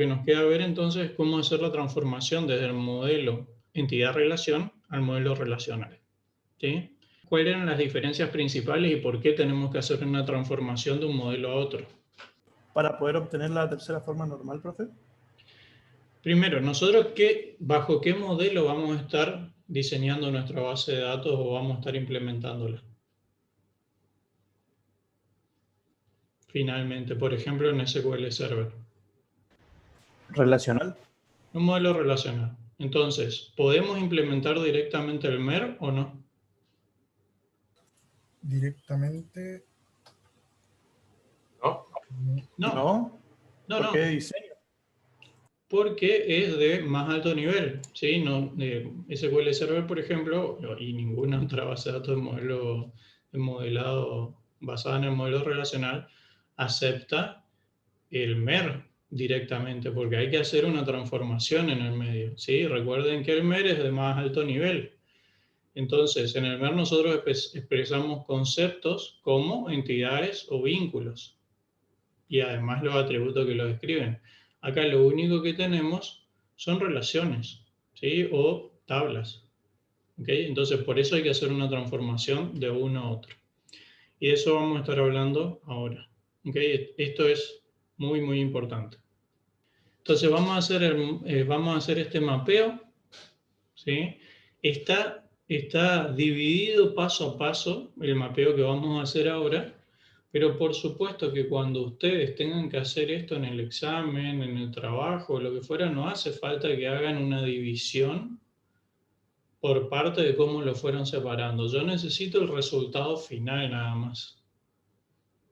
que nos queda ver entonces es cómo hacer la transformación desde el modelo entidad-relación al modelo relacional. ¿Sí? ¿Cuáles eran las diferencias principales y por qué tenemos que hacer una transformación de un modelo a otro? Para poder obtener la tercera forma normal, profe. Primero, nosotros bajo qué modelo vamos a estar diseñando nuestra base de datos o vamos a estar implementándola. Finalmente, por ejemplo, en SQL Server. Relacional. Un modelo relacional. Entonces, ¿podemos implementar directamente el MER o no? Directamente. No. No. ¿Por qué diseño? Porque es de más alto nivel, ¿sí? No, SQL Server, por ejemplo, y ninguna otra base de datos de modelado basada en el modelo relacional acepta el MER directamente, porque hay que hacer una transformación en el medio, ¿sí? Recuerden que el MER es de más alto nivel. Entonces, en el MER nosotros expresamos conceptos como entidades o vínculos y además los atributos que los describen. Acá lo único que tenemos son relaciones, ¿sí? O tablas. ¿Okay? Entonces, por eso hay que hacer una transformación de uno a otro. Y de eso vamos a estar hablando ahora. ¿Okay? Esto es muy, muy importante. Entonces, vamos a hacer este mapeo, ¿sí? Está dividido paso a paso el mapeo que vamos a hacer ahora. Pero por supuesto que cuando ustedes tengan que hacer esto en el examen, en el trabajo, lo que fuera, no hace falta que hagan una división por parte de cómo lo fueron separando. Yo necesito el resultado final nada más,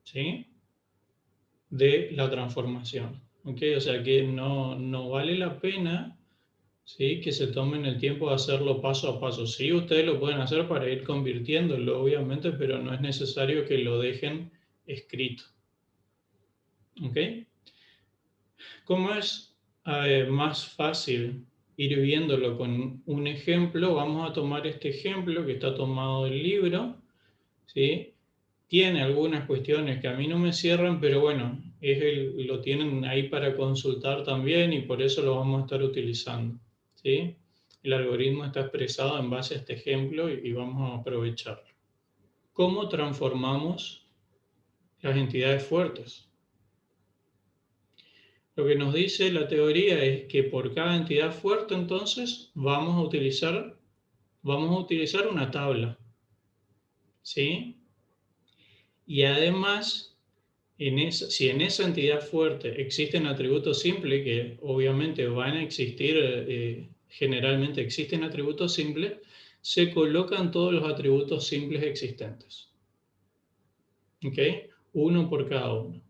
¿sí? De la transformación, ¿ok? O sea que no vale la pena, ¿sí? Que se tomen el tiempo de hacerlo paso a paso. Sí, ustedes lo pueden hacer para ir convirtiéndolo, obviamente, pero no es necesario que lo dejen escrito. ¿Ok? ¿Cómo es más fácil ir viéndolo con un ejemplo? Vamos a tomar este ejemplo que está tomado del libro, ¿sí? Tiene algunas cuestiones que a mí no me cierran, pero bueno, lo tienen ahí para consultar también y por eso lo vamos a estar utilizando, ¿sí? El algoritmo está expresado en base a este ejemplo y vamos a aprovecharlo. ¿Cómo transformamos las entidades fuertes? Lo que nos dice la teoría es que por cada entidad fuerte, entonces, vamos a utilizar una tabla, ¿sí? Y además, si en esa entidad fuerte existen atributos simples, que obviamente van a existir, generalmente existen atributos simples, se colocan todos los atributos simples existentes, ¿ok? Uno por cada uno.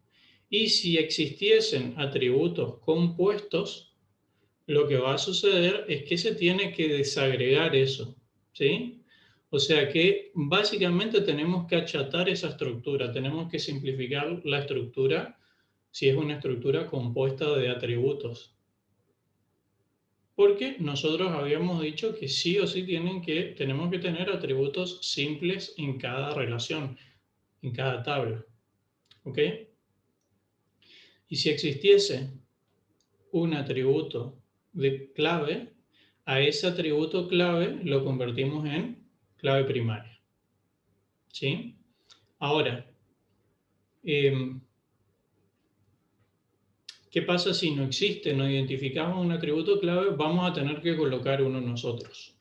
Y si existiesen atributos compuestos, lo que va a suceder es que se tiene que desagregar eso, ¿sí? O sea que básicamente tenemos que achatar esa estructura, tenemos que simplificar la estructura si es una estructura compuesta de atributos. Porque nosotros habíamos dicho que sí o sí tenemos que tener atributos simples en cada relación, en cada tabla, ¿ok? Y si existiese un atributo de clave, a ese atributo clave lo convertimos en clave primaria, ¿sí? Ahora, ¿qué pasa si no existe? No identificamos un atributo clave, vamos a tener que colocar uno nosotros,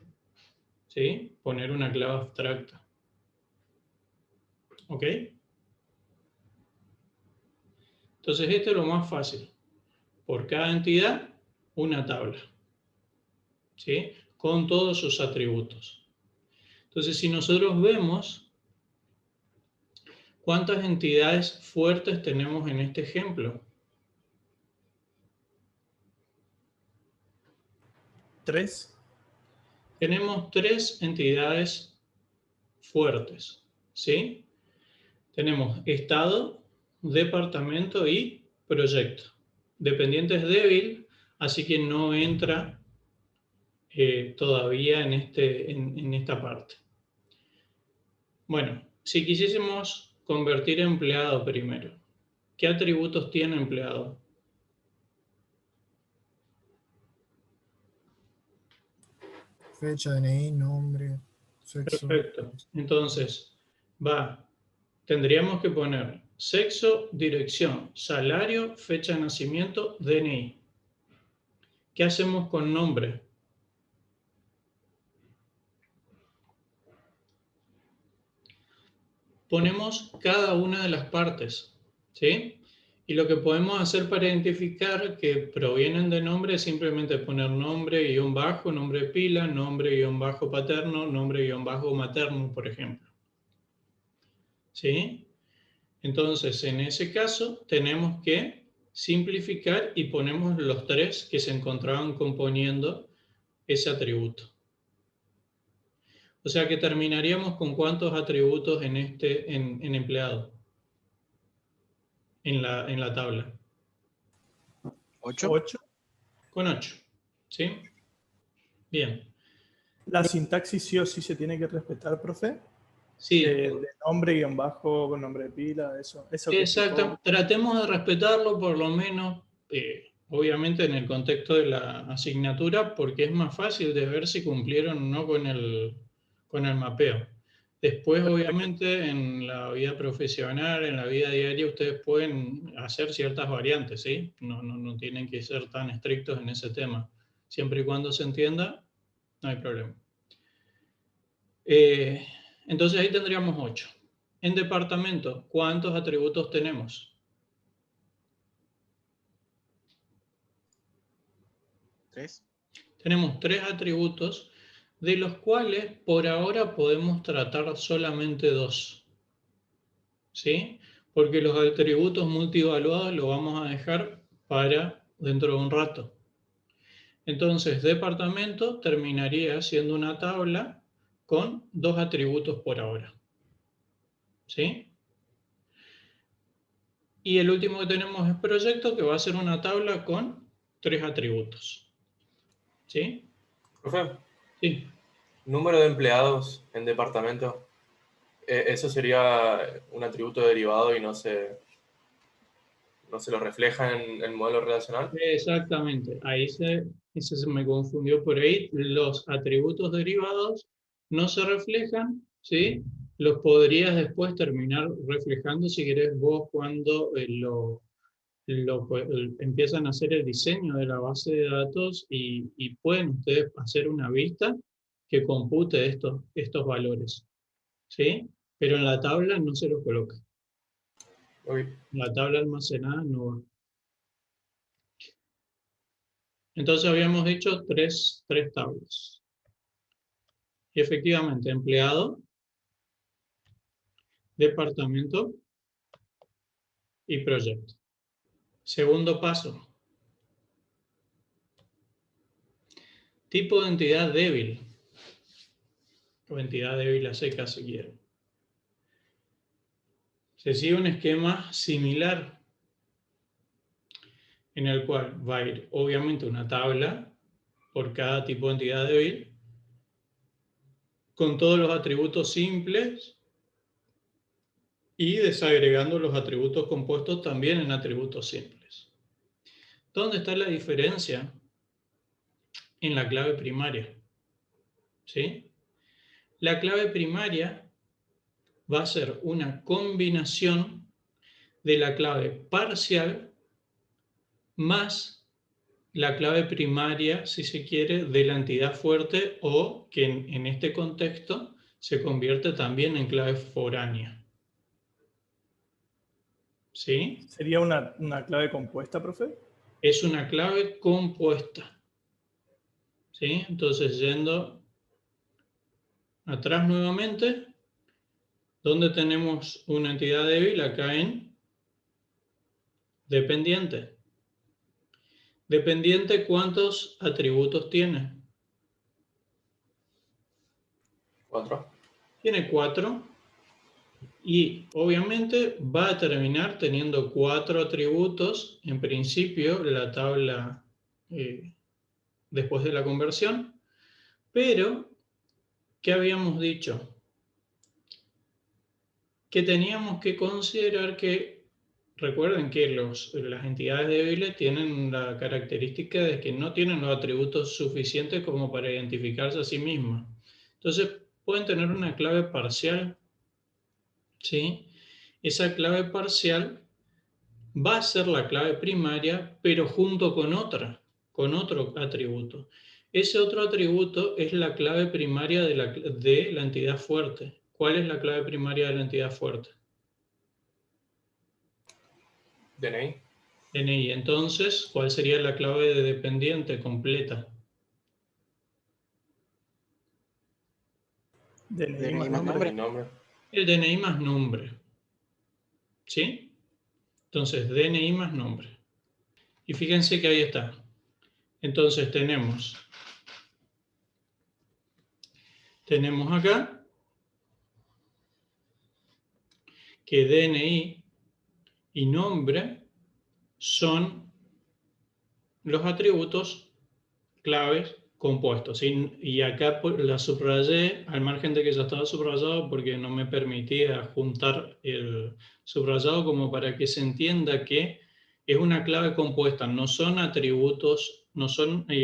¿sí? Poner una clave abstracta, ¿ok? Entonces esto es lo más fácil. Por cada entidad, una tabla, ¿sí? Con todos sus atributos. Entonces, si nosotros vemos cuántas entidades fuertes tenemos en este ejemplo, 3. tenemos 3 entidades fuertes, ¿sí? Tenemos estado, departamento y proyecto. Dependiente es débil, así que no entra todavía en esta parte. Bueno, si quisiésemos convertir empleado primero, ¿qué atributos tiene empleado? fecha, DNI, nombre, sexo. Perfecto. Entonces, tendríamos que poner sexo, dirección, salario, fecha de nacimiento, DNI. ¿Qué hacemos con nombre? Ponemos cada una de las partes, ¿sí? Y lo que podemos hacer para identificar que provienen de nombre es simplemente poner nombre, guión bajo, nombre de pila, nombre, guión bajo paterno, nombre, guión bajo materno, por ejemplo. ¿Sí? Entonces, en ese caso, tenemos que simplificar y ponemos los tres que se encontraban componiendo ese atributo. O sea que terminaríamos con ¿cuántos atributos en empleado? En la tabla. 8. 8. Con 8. ¿Sí? Bien. La sintaxis sí o sí se tiene que respetar, profe. Sí, De nombre, guión bajo, con nombre de pila, eso que exacto. explicó. Tratemos de respetarlo por lo menos, obviamente en el contexto de la asignatura, porque es más fácil de ver si cumplieron o no con el mapeo. Después, obviamente, en la vida profesional, en la vida diaria, ustedes pueden hacer ciertas variantes, ¿sí? No tienen que ser tan estrictos en ese tema. Siempre y cuando se entienda, no hay problema. Entonces ahí tendríamos 8. En departamento, ¿cuántos atributos tenemos? 3. Tenemos 3 atributos, de los cuales por ahora podemos tratar solamente 2. ¿Sí? Porque los atributos multivaluados los vamos a dejar para dentro de un rato. Entonces, departamento terminaría siendo una tabla con 2 atributos por ahora. ¿Sí? Y el último que tenemos es proyecto, que va a ser una tabla con 3 atributos. ¿Sí? Profe, Sí. número de empleados en departamento. Eso sería un atributo derivado y no se lo refleja en el modelo relacional. Exactamente. Ese se me confundió por ahí. Los atributos derivados no se reflejan, ¿sí? Los podrías después terminar reflejando si querés vos cuando empiezan a hacer el diseño de la base de datos y pueden ustedes hacer una vista que compute estos valores, ¿sí? Pero en la tabla no se los coloca. Ok. En la tabla almacenada no va. Entonces habíamos dicho tres tablas. Y efectivamente, empleado, departamento y proyecto. Segundo paso. Tipo de entidad débil. O entidad débil a secas si quieren. Se sigue un esquema similar en el cual va a ir obviamente una tabla por cada tipo de entidad débil con todos los atributos simples y desagregando los atributos compuestos también en atributos simples. ¿Dónde está la diferencia? En la clave primaria. ¿Sí? La clave primaria va a ser una combinación de la clave parcial más la clave primaria, si se quiere, de la entidad fuerte o que en este contexto se convierte también en clave foránea. ¿Sí? ¿Sería una clave compuesta, profe? Es una clave compuesta. ¿Sí? Entonces, yendo atrás nuevamente, ¿dónde tenemos una entidad débil? Acá en dependiente. Dependiente, ¿cuántos atributos tiene? 4. Tiene 4 y obviamente va a terminar teniendo 4 atributos. En principio, la tabla después de la conversión. Pero, ¿qué habíamos dicho? Que teníamos que considerar que recuerden que las entidades débiles tienen la característica de que no tienen los atributos suficientes como para identificarse a sí mismas. Entonces, pueden tener una clave parcial, ¿sí? Esa clave parcial va a ser la clave primaria, pero junto con otro atributo. Ese otro atributo es la clave primaria de la entidad fuerte. ¿Cuál es la clave primaria de la entidad fuerte? DNI. DNI. Entonces, ¿cuál sería la clave de dependiente completa? DNI más más nombre. Mi nombre. El DNI más nombre. ¿Sí? Entonces, DNI más nombre. Y fíjense que ahí está. Entonces tenemos acá que DNI y nombre son los atributos claves compuestos. Y acá la subrayé al margen de que ya estaba subrayado porque no me permitía juntar el subrayado como para que se entienda que es una clave compuesta, no son atributos,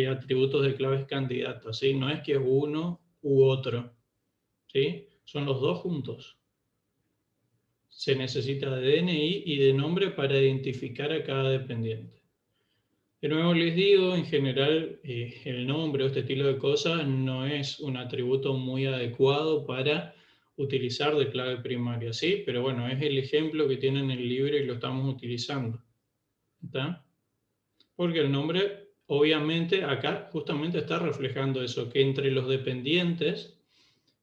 atributos de claves candidatas, ¿sí? No es que es uno u otro, ¿sí? Son los dos juntos. Se necesita de DNI y de nombre para identificar a cada dependiente. De nuevo les digo, en general, el nombre o este estilo de cosas no es un atributo muy adecuado para utilizar de clave primaria, ¿sí? Pero bueno, es el ejemplo que tienen en el libro y lo estamos utilizando, ¿está? Porque el nombre, obviamente, acá justamente está reflejando eso, que entre los dependientes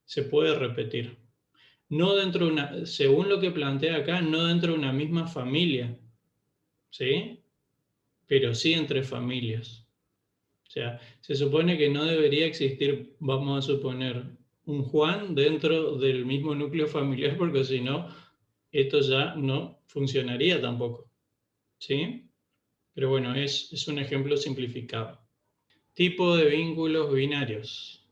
se puede repetir. No dentro de una, según lo que plantea acá, no dentro de una misma familia, ¿sí? Pero sí entre familias. O sea, se supone que no debería existir, vamos a suponer, un Juan dentro del mismo núcleo familiar, porque si no, esto ya no funcionaría tampoco. ¿Sí? Pero bueno, es un ejemplo simplificado. Tipo de vínculos binarios.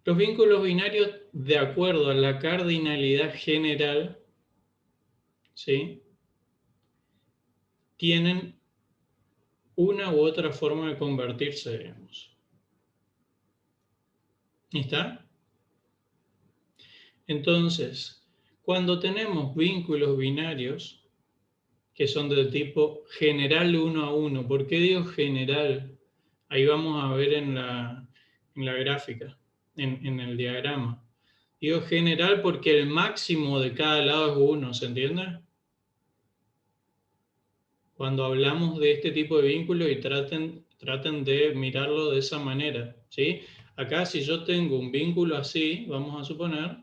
Los vínculos binarios, de acuerdo a la cardinalidad general, ¿sí?, tienen una u otra forma de convertirse, digamos. ¿Está? Entonces, cuando tenemos vínculos binarios que son del tipo general 1 a 1, ¿por qué digo general? Ahí vamos a ver en la gráfica, en el diagrama. Digo general porque el máximo de cada lado es 1, ¿se entiende? Cuando hablamos de este tipo de vínculos y traten de mirarlo de esa manera, ¿sí? Acá si yo tengo un vínculo así, vamos a suponer,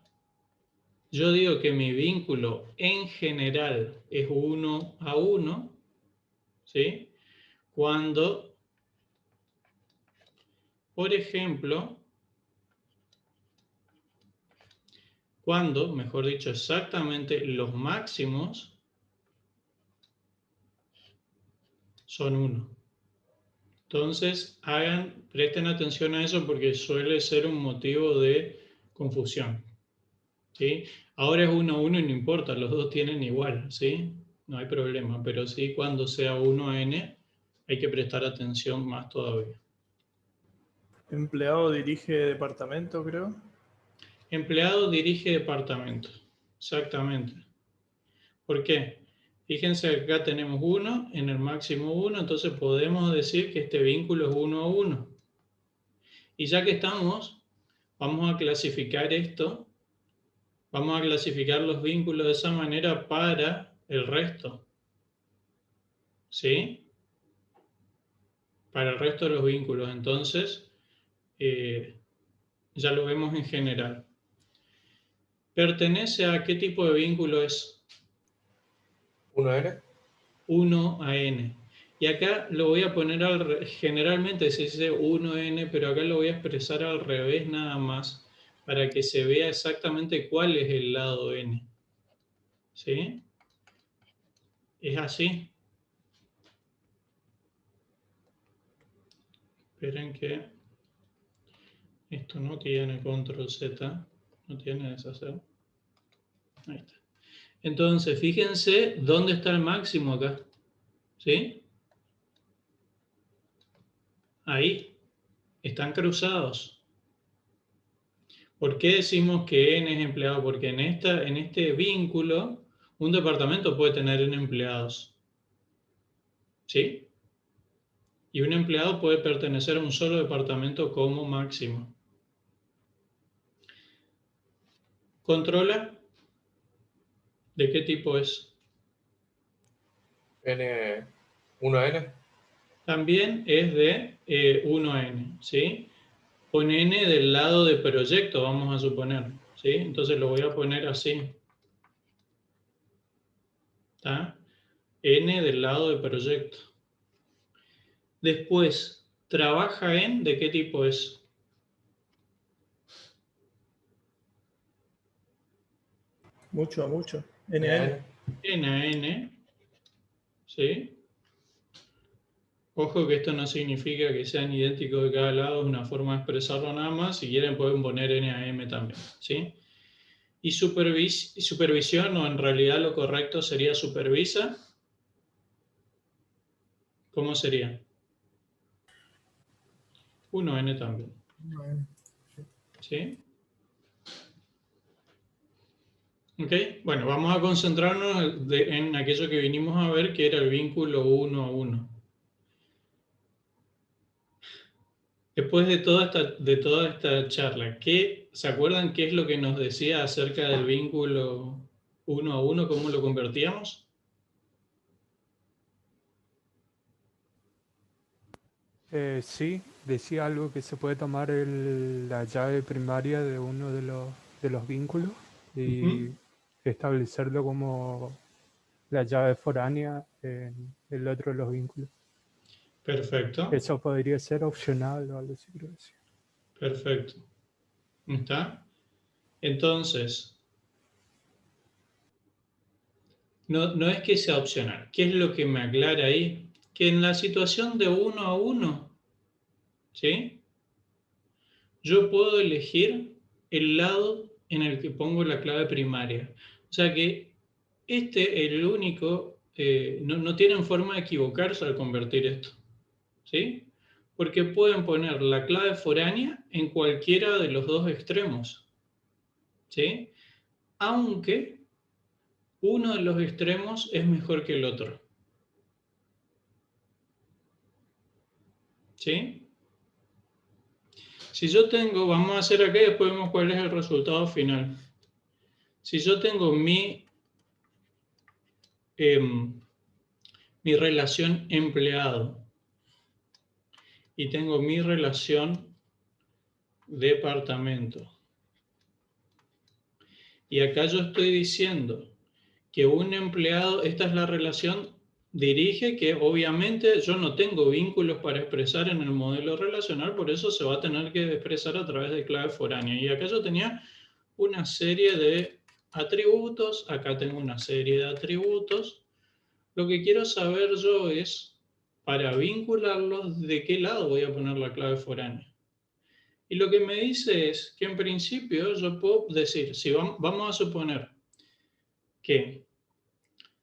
yo digo que mi vínculo en general es 1 a 1, ¿sí? Cuando, por ejemplo, mejor dicho, exactamente los máximos son 1. Entonces, presten atención a eso porque suele ser un motivo de confusión, ¿sí? Ahora es 1 a 1 y no importa, los dos tienen igual, ¿sí? No hay problema, pero sí cuando sea 1 a n hay que prestar atención más todavía. Empleado dirige departamento, creo. Empleado dirige departamento, exactamente. ¿Por qué? Fíjense que acá tenemos 1, en el máximo 1, entonces podemos decir que este vínculo es 1 a 1. Y ya que estamos, vamos a clasificar esto, vamos a clasificar los vínculos de esa manera para el resto. ¿Sí? Para el resto de los vínculos. Entonces, ya lo vemos en general. ¿Pertenece a qué tipo de vínculo es? 1N. 1 a n. Y acá lo voy a poner generalmente se dice 1n, pero acá lo voy a expresar al revés nada más para que se vea exactamente cuál es el lado n. ¿Sí? Es así. Esperen que esto no tiene control Z, no tiene deshacer. Ahí está. Entonces, fíjense dónde está el máximo acá. ¿Sí? Ahí. Están cruzados. ¿Por qué decimos que n es empleado? Porque en este vínculo, un departamento puede tener n empleados. ¿Sí? Y un empleado puede pertenecer a un solo departamento como máximo. ¿Controla? ¿De qué tipo es? N, 1N. También es de 1n, ¿sí? Con n del lado de proyecto, vamos a suponer, ¿sí? Entonces lo voy a poner así. ¿Está? N del lado de proyecto. Después, ¿trabaja en de qué tipo es? Mucho a mucho. NN. NN, ¿sí? Ojo que esto no significa que sean idénticos de cada lado, es una forma de expresarlo nada más. Si quieren pueden poner NAM también, ¿sí? Y supervisión, o en realidad lo correcto sería supervisa. ¿Cómo sería? 1N también, 1N. ¿sí? ¿Ok? Bueno, vamos a concentrarnos en aquello que vinimos a ver, que era el vínculo 1 a 1. Después de toda esta charla, ¿se acuerdan qué es lo que nos decía acerca del vínculo 1 a 1? ¿Cómo lo convertíamos? Sí, decía algo que se puede tomar la llave primaria de uno de los vínculos y establecerlo como la llave foránea en el otro de los vínculos. Perfecto. Eso podría ser opcional o algo así, creo que sí. Perfecto. ¿Está? Entonces, no es que sea opcional. ¿Qué es lo que me aclara ahí? Que en la situación de 1 a 1, ¿sí? Yo puedo elegir el lado en el que pongo la clave primaria. O sea que el único, no tienen forma de equivocarse al convertir esto, ¿sí? Porque pueden poner la clave foránea en cualquiera de los dos extremos, ¿sí? Aunque uno de los extremos es mejor que el otro, ¿sí? Si yo tengo, vamos a hacer acá y después vemos cuál es el resultado final. Si yo tengo mi relación empleado y tengo mi relación departamento, y acá yo estoy diciendo que un empleado, esta es la relación, dirige, que obviamente yo no tengo vínculos para expresar en el modelo relacional, por eso se va a tener que expresar a través de clave foránea. Y acá yo tenía una serie de atributos, acá tengo una serie de atributos. Lo que quiero saber yo es, para vincularlos, de qué lado voy a poner la clave foránea. Y lo que me dice es que en principio yo puedo decir, si vamos a suponer que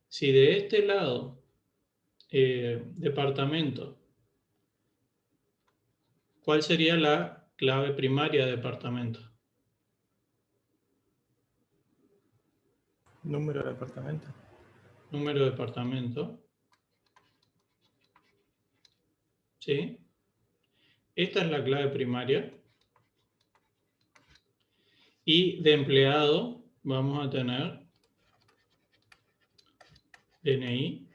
si de este lado, departamento, ¿cuál sería la clave primaria de departamento? Número de departamento. Número de departamento. ¿Sí? Esta es la clave primaria. Y de empleado vamos a tener DNI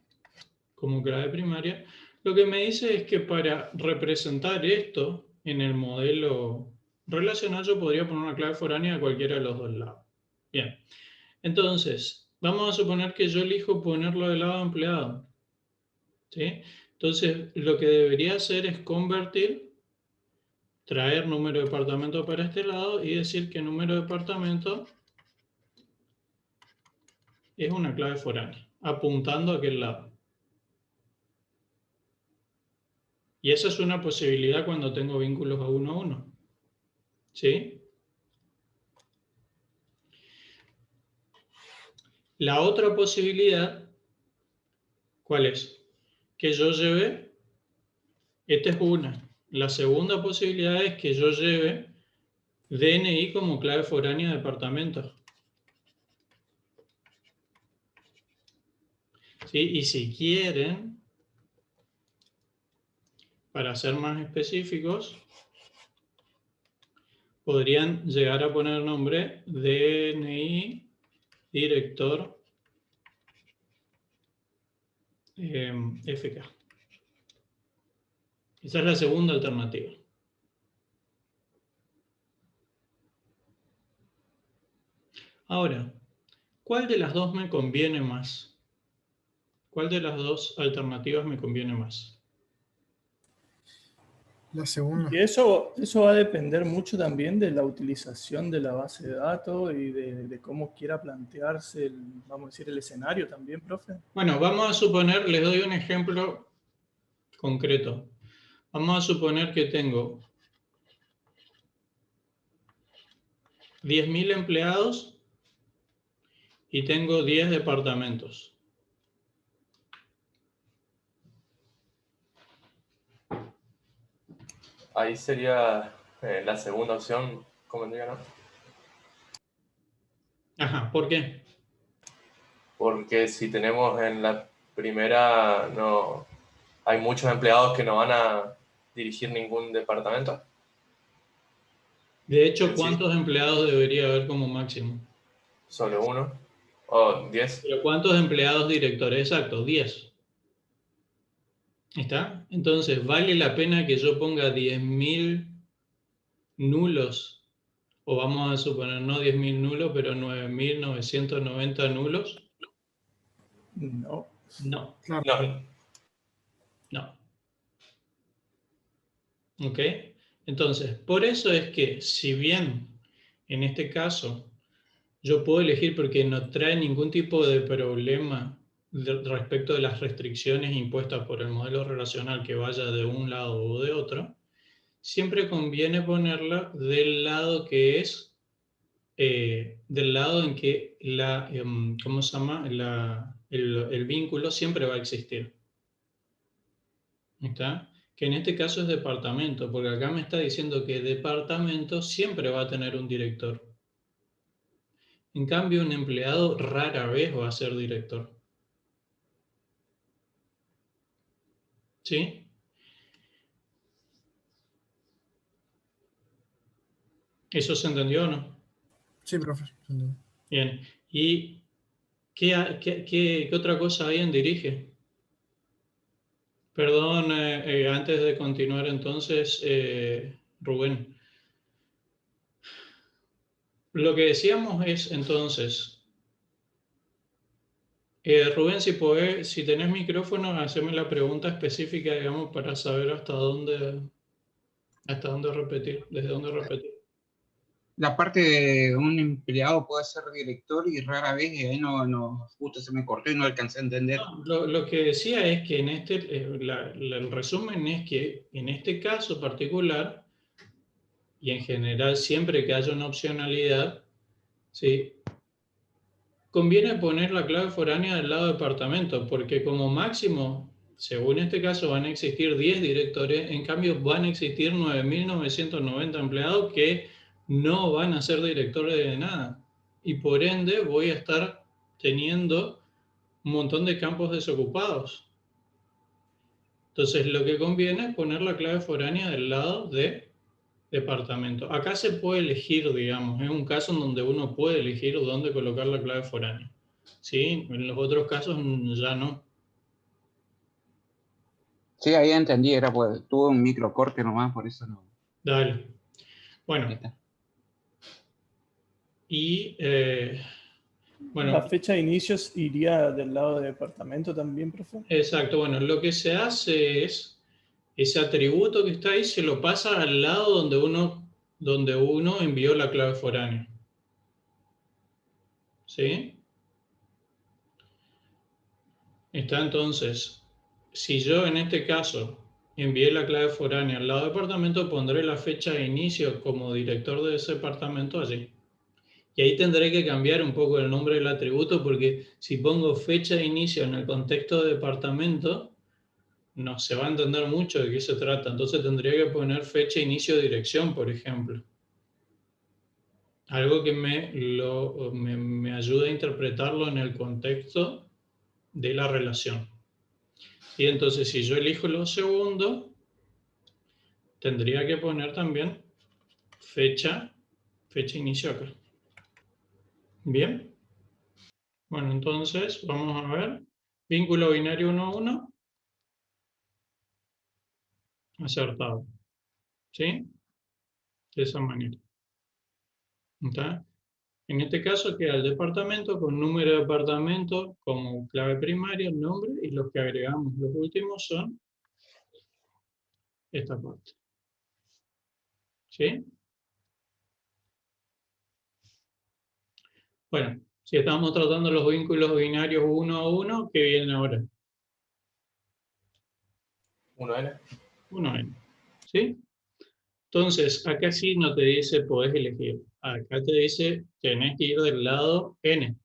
como clave primaria. Lo que me dice es que para representar esto en el modelo relacional yo podría poner una clave foránea a cualquiera de los dos lados. Bien, entonces vamos a suponer que yo elijo ponerlo del lado empleado, ¿sí? Entonces lo que debería hacer es convertir, traer número de departamento para este lado y decir que número de departamento es una clave foránea, apuntando a aquel lado. Y esa es una posibilidad cuando tengo vínculos a 1 a 1. ¿Sí? La otra posibilidad, ¿cuál es? Que yo lleve, esta es una. La segunda posibilidad es que yo lleve DNI como clave foránea de departamento. ¿Sí? Y si quieren, para ser más específicos, podrían llegar a poner nombre DNI director FK. Esa es la segunda alternativa. Ahora, ¿cuál de las dos me conviene más? ¿Cuál de las dos alternativas me conviene más? La segunda. Y eso va a depender mucho también de la utilización de la base de datos y de cómo quiera plantearse, vamos a decir, el escenario también, profe. Bueno, vamos a suponer, les doy un ejemplo concreto. Vamos a suponer que tengo 10.000 empleados y tengo 10 departamentos. Ahí sería la segunda opción, convendría, ¿no? Ajá, ¿por qué? Porque si tenemos en la primera, no hay muchos empleados que no van a dirigir ningún departamento. De hecho, Sí. ¿cuántos empleados debería haber como máximo? Solo uno. O 10. Pero ¿cuántos empleados directores? Exacto, 10. ¿Está? Entonces, ¿vale la pena que yo ponga 10.000 nulos? O vamos a suponer no 10.000 nulos, pero 9.990 nulos. No. No, No. no. ¿Ok? Entonces, por eso es que, si bien en este caso yo puedo elegir porque no trae ningún tipo de problema respecto de las restricciones impuestas por el modelo relacional que vaya de un lado o de otro, siempre conviene ponerla del lado que es, del lado en que ¿cómo se llama? El vínculo siempre va a existir. ¿Está? Que en este caso es departamento, porque acá me está diciendo que departamento siempre va a tener un director. En cambio, un empleado rara vez va a ser director. ¿Sí? ¿Eso se entendió o no? Sí, profe. Bien. ¿Y qué otra cosa hay en dirige? Perdón, antes de continuar entonces, Rubén. Lo que decíamos es entonces, Rubén, si tenés micrófono, haceme la pregunta específica, digamos, para saber hasta dónde repetir, desde dónde repetir. La parte de un empleado puede ser director y rara vez, y ahí no, justo se me cortó y no alcancé a entender. No, lo que decía es que en el resumen es que en este caso particular, y en general siempre que haya una opcionalidad, ¿sí? Conviene poner la clave foránea del lado departamento, porque como máximo, según este caso, van a existir 10 directores, en cambio van a existir 9.990 empleados que no van a ser directores de nada. Y por ende voy a estar teniendo un montón de campos desocupados. Entonces lo que conviene es poner la clave foránea del lado de departamento. Acá se puede elegir, digamos, es un caso en donde uno puede elegir dónde colocar la clave foránea. ¿Sí? En los otros casos ya no. Sí, ahí entendí, era pues, tuve un microcorte nomás, por eso no. Dale. Bueno. Ahí está. Y bueno. ¿La fecha de inicios iría del lado de departamento también, profe? Exacto, bueno, lo que se hace es ese atributo que está ahí se lo pasa al lado donde uno envió la clave foránea. ¿Sí? Está entonces, si yo en este caso envié la clave foránea al lado del departamento, pondré la fecha de inicio como director de ese departamento allí. Y ahí tendré que cambiar un poco el nombre del atributo porque si pongo fecha de inicio en el contexto de departamento, no se va a entender mucho de qué se trata. Entonces tendría que poner fecha, inicio, dirección, por ejemplo. Algo que me ayude a interpretarlo en el contexto de la relación. Y entonces si yo elijo lo segundo, tendría que poner también fecha inicio acá. Bien. Bueno, entonces vamos a ver. Vínculo binario 1-1. Acertado. ¿Sí? De esa manera. ¿Está? En este caso queda el departamento con número de departamento como clave primaria, el nombre, y los que agregamos los últimos son esta parte. ¿Sí? Bueno, si estamos tratando los vínculos binarios 1-1, ¿qué viene ahora? 1N. 1N. ¿Sí? Entonces, acá sí no te dice podés elegir. Acá te dice tenés que ir del lado N.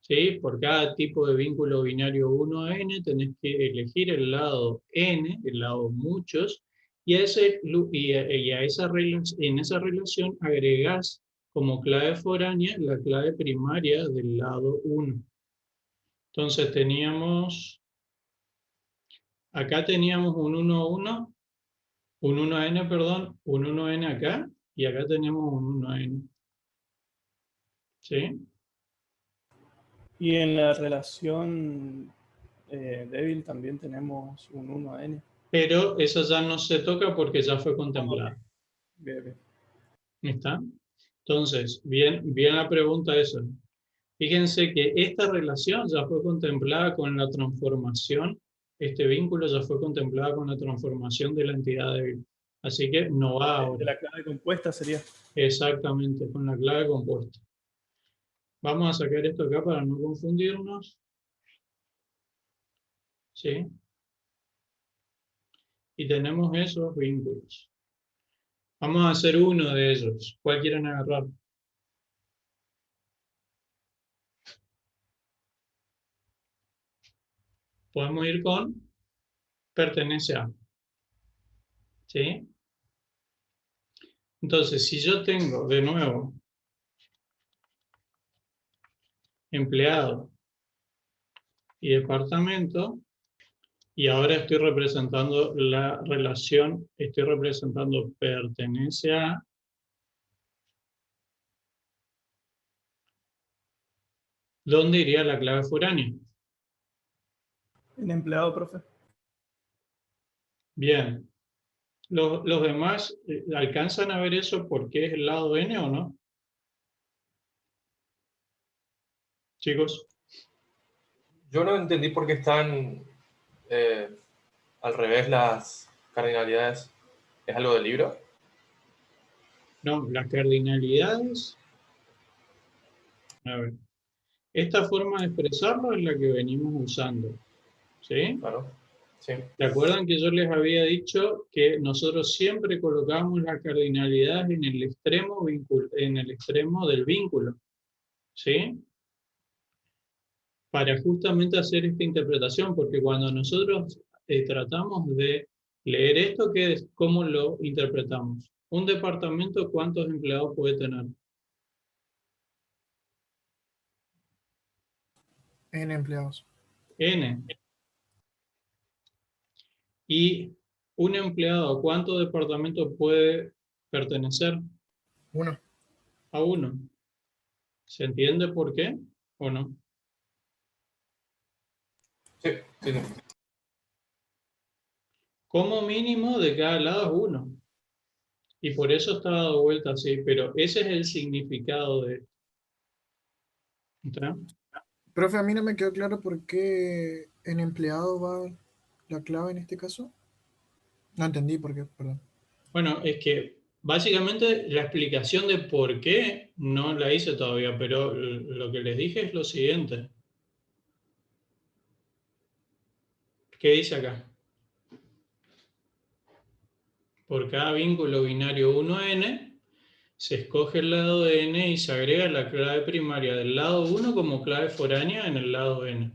¿Sí? Por cada tipo de vínculo binario 1N tenés que elegir el lado N, el lado muchos, y en esa relación agregás como clave foránea la clave primaria del lado 1. Entonces acá teníamos un 1-1, un 1N, perdón, un 1N acá, y acá tenemos un 1N. ¿Sí? Y en la relación débil también tenemos un 1N. Pero esa ya no se toca porque ya fue contemplada. Bien, bien. ¿Está? Entonces, bien la pregunta esa. Fíjense que esta relación ya fue contemplada con la transformación, este vínculo ya fue contemplado con la transformación de la entidad débil. Así que no va ahora. De la clave compuesta sería. Exactamente, con la clave compuesta. Vamos a sacar esto acá para no confundirnos. ¿Sí? Y tenemos esos vínculos. Vamos a hacer uno de ellos. ¿Cuál quieren agarrar? Podemos ir con pertenece a. ¿Sí? Entonces, si yo tengo de nuevo empleado y departamento, y ahora estoy representando la relación, estoy representando pertenece a, ¿dónde iría la clave foránea? ¿En empleado, profe? Bien. ¿Los demás alcanzan a ver eso porque es el lado N o no? Chicos. Yo no entendí por qué están al revés las cardinalidades. ¿Es algo del libro? No, las cardinalidades. A ver. Esta forma de expresarlo es la que venimos usando. ¿Sí? Claro. Sí. ¿Se acuerdan que yo les había dicho que nosotros siempre colocamos las cardinalidades en el extremo del vínculo? ¿Sí? Para justamente hacer esta interpretación, porque cuando nosotros tratamos de leer esto, ¿qué es? ¿Cómo lo interpretamos? Un departamento, ¿cuántos empleados puede tener? N empleados. N. Y un empleado, ¿cuántos departamentos puede pertenecer? 1. A uno. ¿Se entiende por qué o no? Sí, sí, sí. Como mínimo de cada lado es uno. Y por eso está dado vuelta así, pero ese es el significado de esto. ¿Está? Profe, a mí no me quedó claro por qué en empleado va la clave en este caso. No entendí por qué, perdón. Bueno, es que básicamente la explicación de por qué no la hice todavía, pero lo que les dije es lo siguiente. ¿Qué dice acá? Por cada vínculo binario 1N, se escoge el lado n y se agrega la clave primaria del lado 1 como clave foránea en el lado n.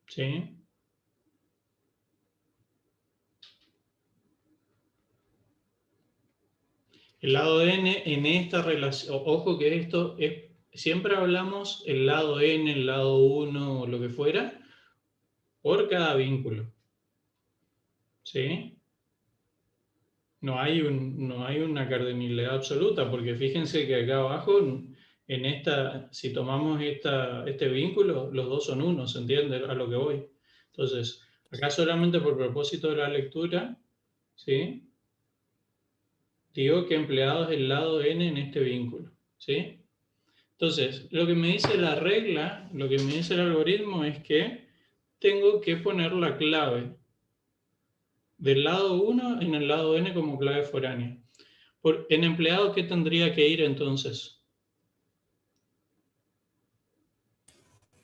¿Sí? El lado n en esta relación, ojo que esto es, siempre hablamos el lado n, el lado 1 o lo que fuera, por cada vínculo. ¿Sí? No hay una cardinalidad absoluta, porque fíjense que acá abajo, en si tomamos este vínculo, los dos son uno, ¿se entiende a lo que voy? Entonces, acá solamente por propósito de la lectura, ¿sí? Digo que empleado es el lado n en este vínculo, ¿sí? Entonces, lo que me dice la regla, lo que me dice el algoritmo es que tengo que poner la clave del lado 1 en el lado n como clave foránea. En empleado, ¿qué tendría que ir entonces?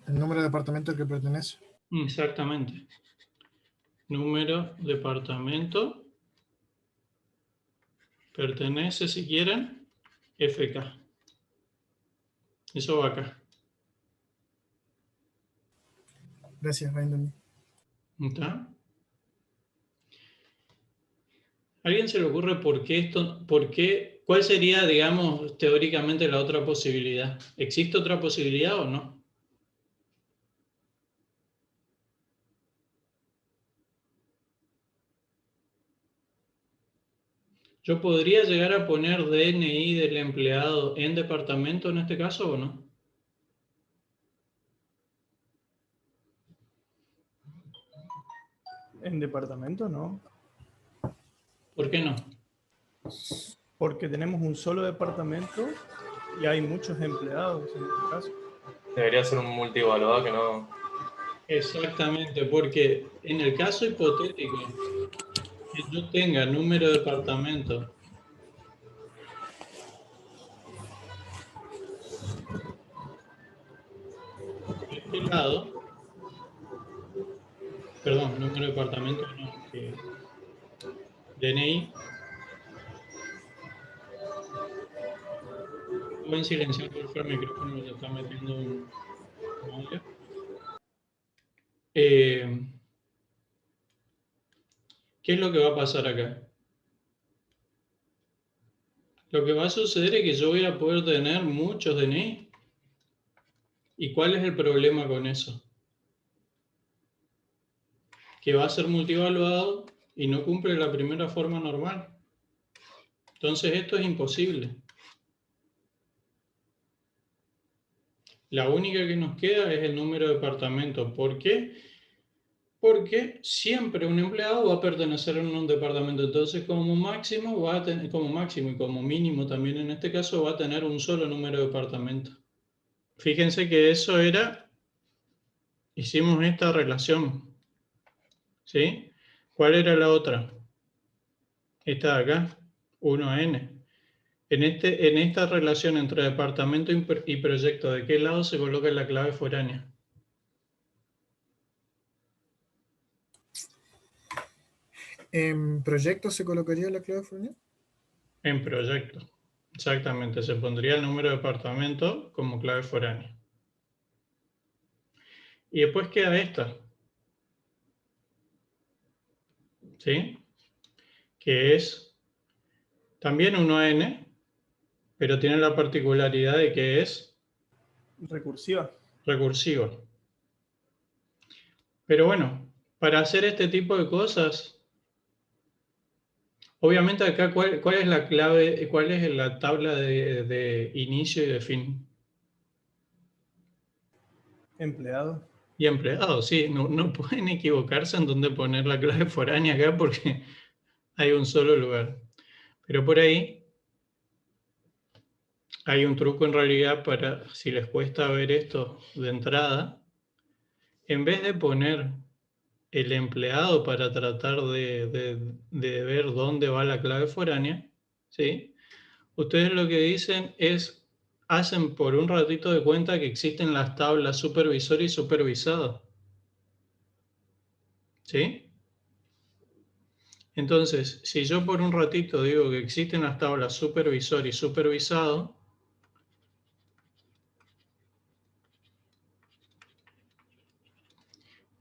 El número de departamento al que pertenece. Exactamente. Número, departamento, pertenece, si quieren, FK. Eso va acá. Gracias, Randall. ¿Está? ¿A alguien se le ocurre cuál sería, digamos, teóricamente la otra posibilidad? ¿Existe otra posibilidad o no? ¿Yo podría llegar a poner DNI del empleado en departamento en este caso o no? En departamento no, ¿Por qué no? porque tenemos un solo departamento y hay muchos empleados en este caso. Debería ser un multievaluado que no. Exactamente, porque en el caso hipotético que yo tenga número de departamento de este lado, perdón, número de departamento no, DNI, pueden silenciar por favor el micrófono, se está metiendo un audio. ¿Qué es lo que va a pasar acá? Lo que va a suceder es que yo voy a poder tener muchos DNI. ¿Y cuál es el problema con eso? Que va a ser multievaluado y no cumple la primera forma normal. Entonces esto es imposible. La única que nos queda es el número de departamento. ¿Por qué? Porque siempre un empleado va a pertenecer a un departamento. Entonces, como máximo va a tener, como máximo y como mínimo también en este caso, va a tener un solo número de departamento. Fíjense que eso era, hicimos esta relación. ¿Sí? ¿Cuál era la otra? Esta de acá, 1n. En esta relación entre departamento y proyecto, ¿de qué lado se coloca la clave foránea? ¿En proyecto se colocaría la clave foránea? En proyecto, exactamente. Se pondría el número de departamento como clave foránea. Y después queda esta. ¿Sí? Que es también 1n, pero tiene la particularidad de que es Recursiva. recursiva. Pero bueno, para hacer este tipo de cosas, obviamente acá, ¿cuál es la clave, cuál es la tabla de inicio y de fin? Empleado. Y empleado, sí, no pueden equivocarse en dónde poner la clave foránea acá porque hay un solo lugar. Pero por ahí hay un truco en realidad para, si les cuesta ver esto de entrada, en vez de poner el empleado para tratar de ver dónde va la clave foránea, ¿sí? Ustedes lo que dicen es, hacen por un ratito de cuenta que existen las tablas supervisor y supervisado. ¿Sí? Entonces, si yo por un ratito digo que existen las tablas supervisor y supervisado,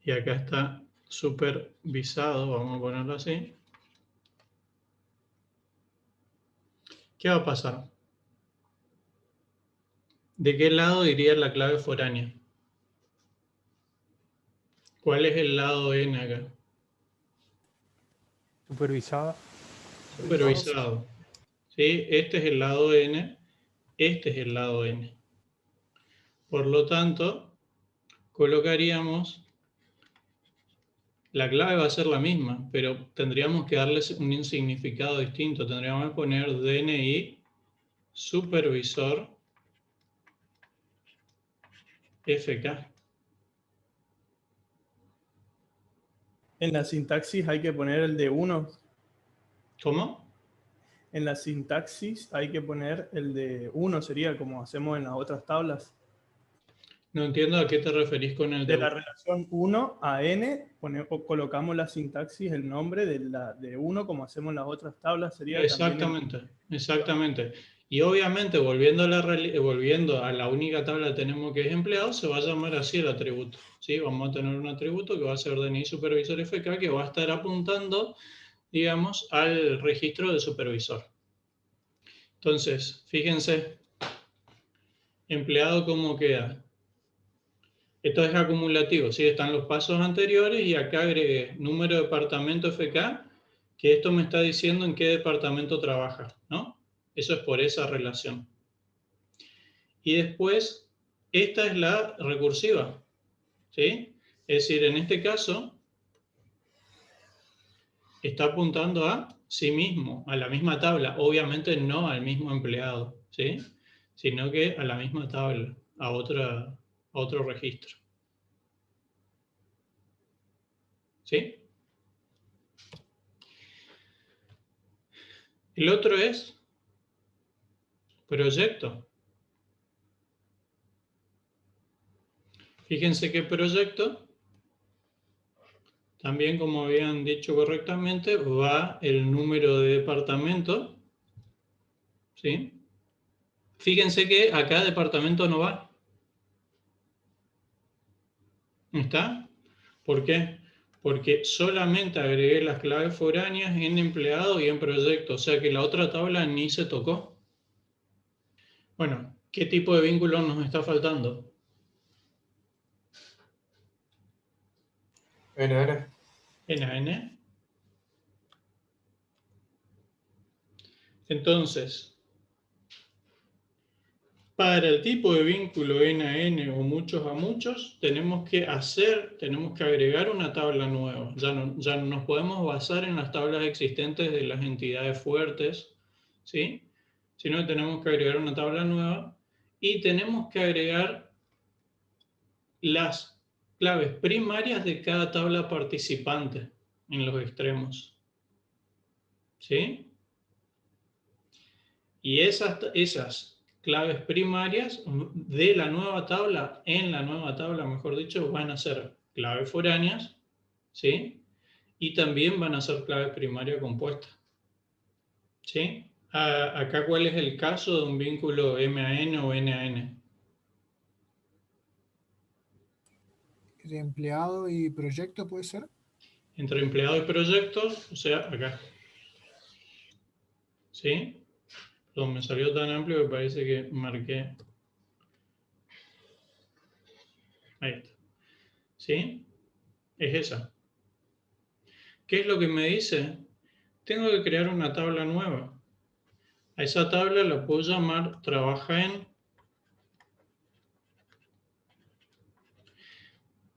y acá está supervisado, vamos a ponerlo así, ¿qué va a pasar? ¿De qué lado iría la clave foránea? ¿Cuál es el lado N acá? Supervisada. Supervisado. ¿Sí? Este es el lado N, este es el lado N. Por lo tanto, colocaríamos, la clave va a ser la misma, pero tendríamos que darles un significado distinto. Tendríamos que poner DNI supervisor FK. En la sintaxis hay que poner el de 1. ¿Cómo? En la sintaxis hay que poner el de 1, sería como hacemos en las otras tablas. No entiendo a qué te referís con el De la de... relación 1 a n, colocamos la sintaxis, el nombre de 1, como hacemos en las otras tablas. Sería Exactamente, exactamente. Y obviamente, volviendo a la única tabla que tenemos que es empleado, se va a llamar así el atributo. ¿Sí? Vamos a tener un atributo que va a ser DNI supervisor FK, que va a estar apuntando, digamos, al registro de supervisor. Entonces, fíjense, empleado, ¿cómo queda? Esto es acumulativo, ¿sí? Están los pasos anteriores y acá agregué número de departamento FK, que esto me está diciendo en qué departamento trabaja, ¿no? Eso es por esa relación. Y después, esta es la recursiva, ¿sí? Es decir, en este caso, está apuntando a sí mismo, a la misma tabla. Obviamente no al mismo empleado, ¿sí? Sino que a la misma tabla, a otro registro. ¿Sí? El otro es proyecto. Fíjense que proyecto, también como habían dicho correctamente, va el número de departamento, ¿sí? Fíjense que acá departamento no va. ¿Está? ¿Por qué? Porque solamente agregué las claves foráneas en empleado y en proyecto, o sea que la otra tabla ni se tocó. Bueno, ¿qué tipo de vínculo nos está faltando? NN. NaN. Entonces, para el tipo de vínculo NaN o muchos a muchos, tenemos que agregar una tabla nueva. Ya no nos podemos basar en las tablas existentes de las entidades fuertes, ¿sí? Sino que tenemos que agregar una tabla nueva y tenemos que agregar las claves primarias de cada tabla participante en los extremos, ¿sí? Y esas claves primarias de la nueva tabla, en la nueva tabla, mejor dicho, van a ser claves foráneas, ¿sí? Y también van a ser claves primarias compuestas, ¿sí? Acá, ¿cuál es el caso de un vínculo MAN o NaN? De empleado y proyecto puede ser. Entre empleado y proyectos, o sea, acá. ¿Sí? Perdón, me salió tan amplio que parece que marqué. Ahí está. ¿Sí? Es esa. ¿Qué es lo que me dice? Tengo que crear una tabla nueva. A esa tabla la puedo llamar trabaja en.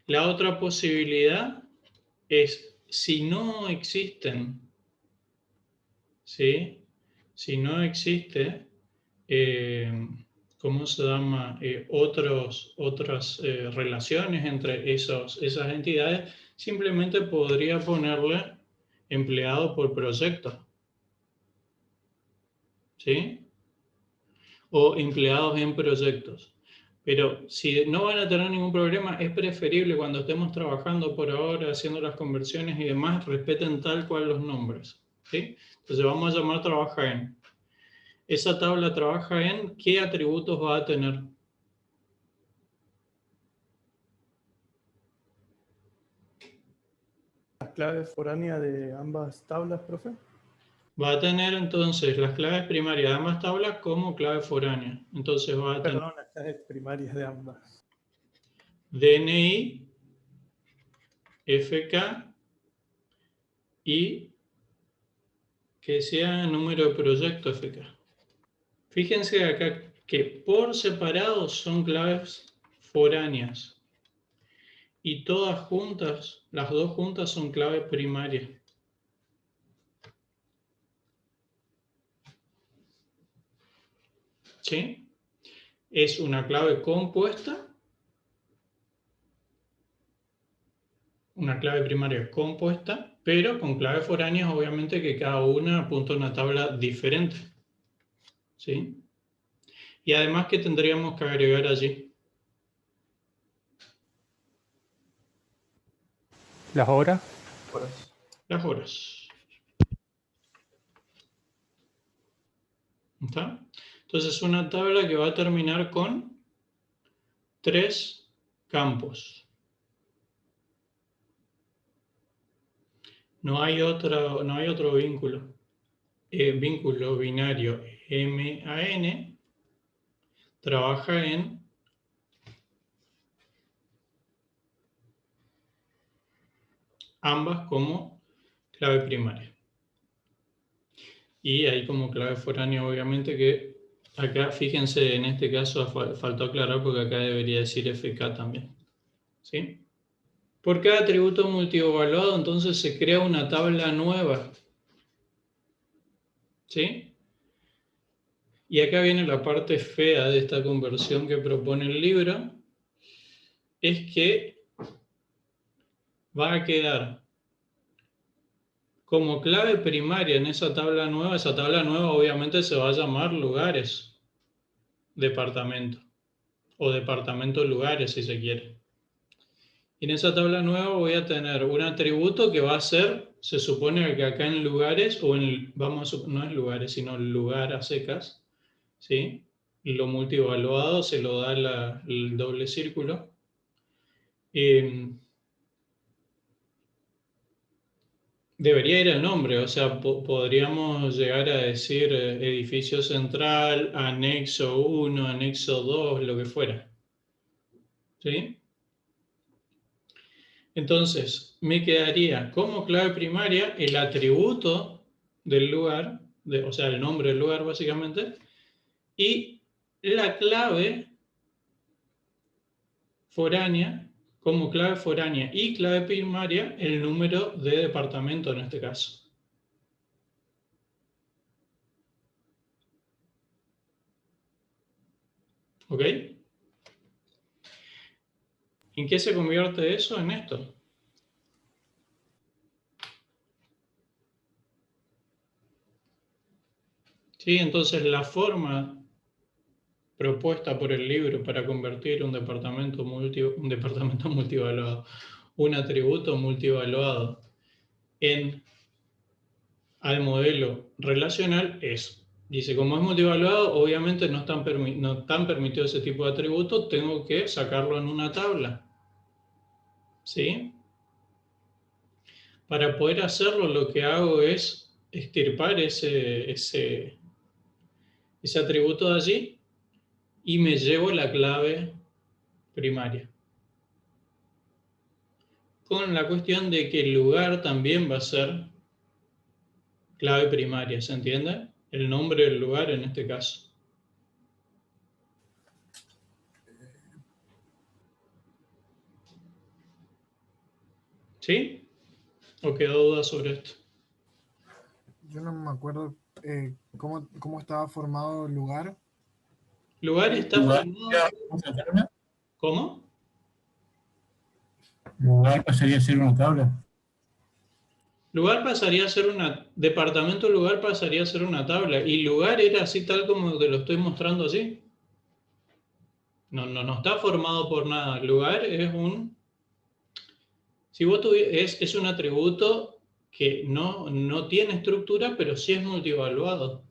La otra posibilidad es, si no existen, ¿sí? Si no existe, ¿cómo se llama? Otras relaciones entre esas entidades, simplemente podría ponerle empleado por proyecto, ¿sí? O empleados en proyectos. Pero si no van a tener ningún problema, es preferible cuando estemos trabajando por ahora, haciendo las conversiones y demás, respeten tal cual los nombres. ¿Sí? Entonces vamos a llamar trabaja en. Esa tabla trabaja en qué atributos va a tener. ¿Las claves foráneas de ambas tablas, profe? Va a tener entonces las claves primarias de ambas tablas como clave foránea. Entonces va a tener Perdón, las claves primarias de ambas. DNI, FK y que sea número de proyecto FK. Fíjense acá que por separado son claves foráneas y todas juntas, las dos juntas son clave primaria. ¿Sí? Es una clave compuesta, una clave primaria compuesta, pero con claves foráneas obviamente que cada una apunta a una tabla diferente. ¿Sí? Y además que tendríamos que agregar allí ¿Las horas? Horas. las horas. ¿Está? Entonces una tabla que va a terminar con 3 campos. No hay otro vínculo. Vínculo binario M-A-N trabaja en ambas como clave primaria. Y hay como clave foránea, obviamente, que acá, fíjense, en este caso faltó aclarar porque acá debería decir FK también. ¿Sí? Por cada atributo multievaluado, entonces se crea una tabla nueva. ¿Sí? Y acá viene la parte fea de esta conversión que propone el libro, es que va a quedar como clave primaria en esa tabla nueva obviamente se va a llamar lugares, departamento, o departamento lugares si se quiere. Y en esa tabla nueva voy a tener un atributo que va a ser, se supone que acá en lugares, o en, no en lugares, sino lugar a secas, ¿sí? Lo multievaluado se lo da el doble círculo. Debería ir el nombre, o sea, podríamos llegar a decir edificio central, anexo 1, anexo 2, lo que fuera. ¿Sí? Entonces, me quedaría como clave primaria el atributo del lugar, o sea, el nombre del lugar básicamente, y la clave foránea, como clave foránea y clave primaria, el número de departamento en este caso. ¿Ok? ¿En qué se convierte eso? En esto. ¿Sí? Entonces la forma propuesta por el libro para convertir un departamento multivaluado, un atributo multivaluado al modelo relacional es, dice, como es multivaluado, obviamente no están permitidos ese tipo de atributos, tengo que sacarlo en una tabla. ¿Sí? Para poder hacerlo, lo que hago es extirpar ese atributo de allí y me llevo la clave primaria. Con la cuestión de que el lugar también va a ser clave primaria, ¿se entiende? El nombre del lugar en este caso. ¿Sí? ¿O quedó duda sobre esto? Yo no me acuerdo cómo estaba formado el lugar. Lugar está formado. ¿Cómo? Lugar pasaría a ser una tabla. Lugar pasaría a ser departamento lugar pasaría a ser una tabla. Y lugar era así tal como te lo estoy mostrando así. No está formado por nada. El lugar es un... Si vos es un atributo que no tiene estructura, pero sí es multivaluado.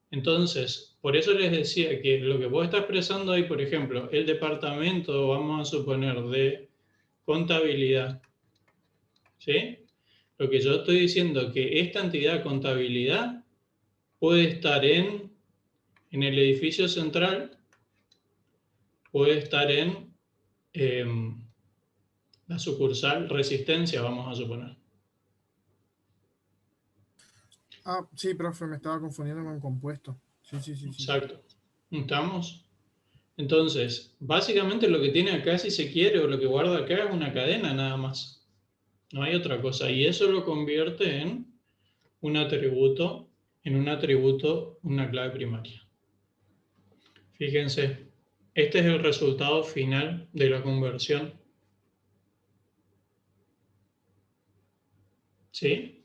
Entonces, por eso les decía que lo que vos estás expresando ahí, por ejemplo, el departamento, vamos a suponer, de contabilidad, ¿sí? Lo que yo estoy diciendo es que esta entidad contabilidad puede estar en el edificio central, puede estar en la sucursal Resistencia, vamos a suponer. Ah, sí, profe, me estaba confundiendo con compuesto. Sí. Exacto. ¿Estamos? Entonces, básicamente lo que tiene acá, si se quiere, o lo que guarda acá es una cadena nada más. No hay otra cosa. Y eso lo convierte en un atributo, una clave primaria. Fíjense, este es el resultado final de la conversión. ¿Sí?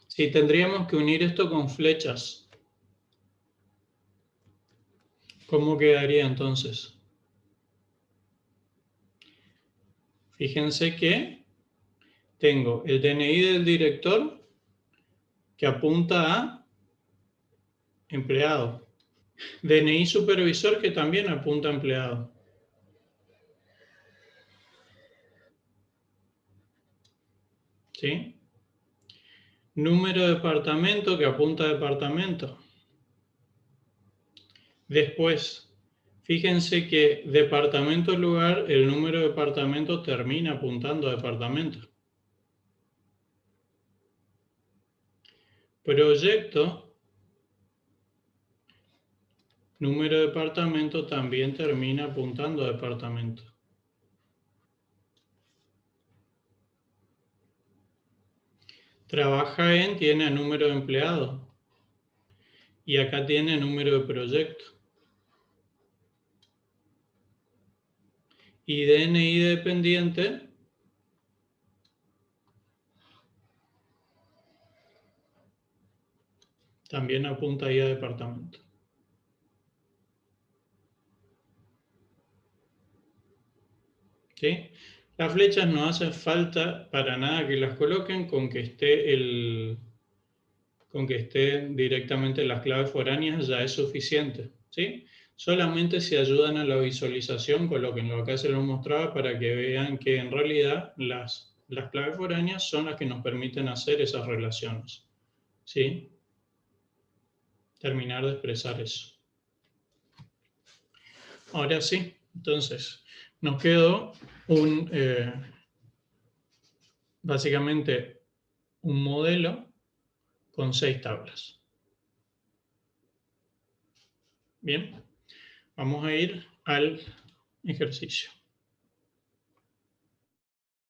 Si tendríamos que unir esto con flechas, ¿cómo quedaría entonces? Fíjense que tengo el DNI del director que apunta a empleado. DNI supervisor que también apunta a empleado. ¿Sí? Número de departamento que apunta a departamento. Después, fíjense que departamento lugar, el número de departamento termina apuntando a departamento. Proyecto, número de departamento también termina apuntando a departamento. Trabaja en, tiene número de empleado. Y acá tiene número de proyecto. Y DNI dependiente también apunta ahí a departamento. ¿Sí? Las flechas no hacen falta para nada que las coloquen con que estén directamente las claves foráneas ya es suficiente. ¿Sí? Solamente si ayudan a la visualización, colóquenlo. Acá se lo mostraba para que vean que en realidad las claves foráneas son las que nos permiten hacer esas relaciones. ¿Sí? Terminar de expresar eso. Ahora sí, entonces, nos quedó básicamente un modelo con 6 tablas. Bien, vamos a ir al ejercicio.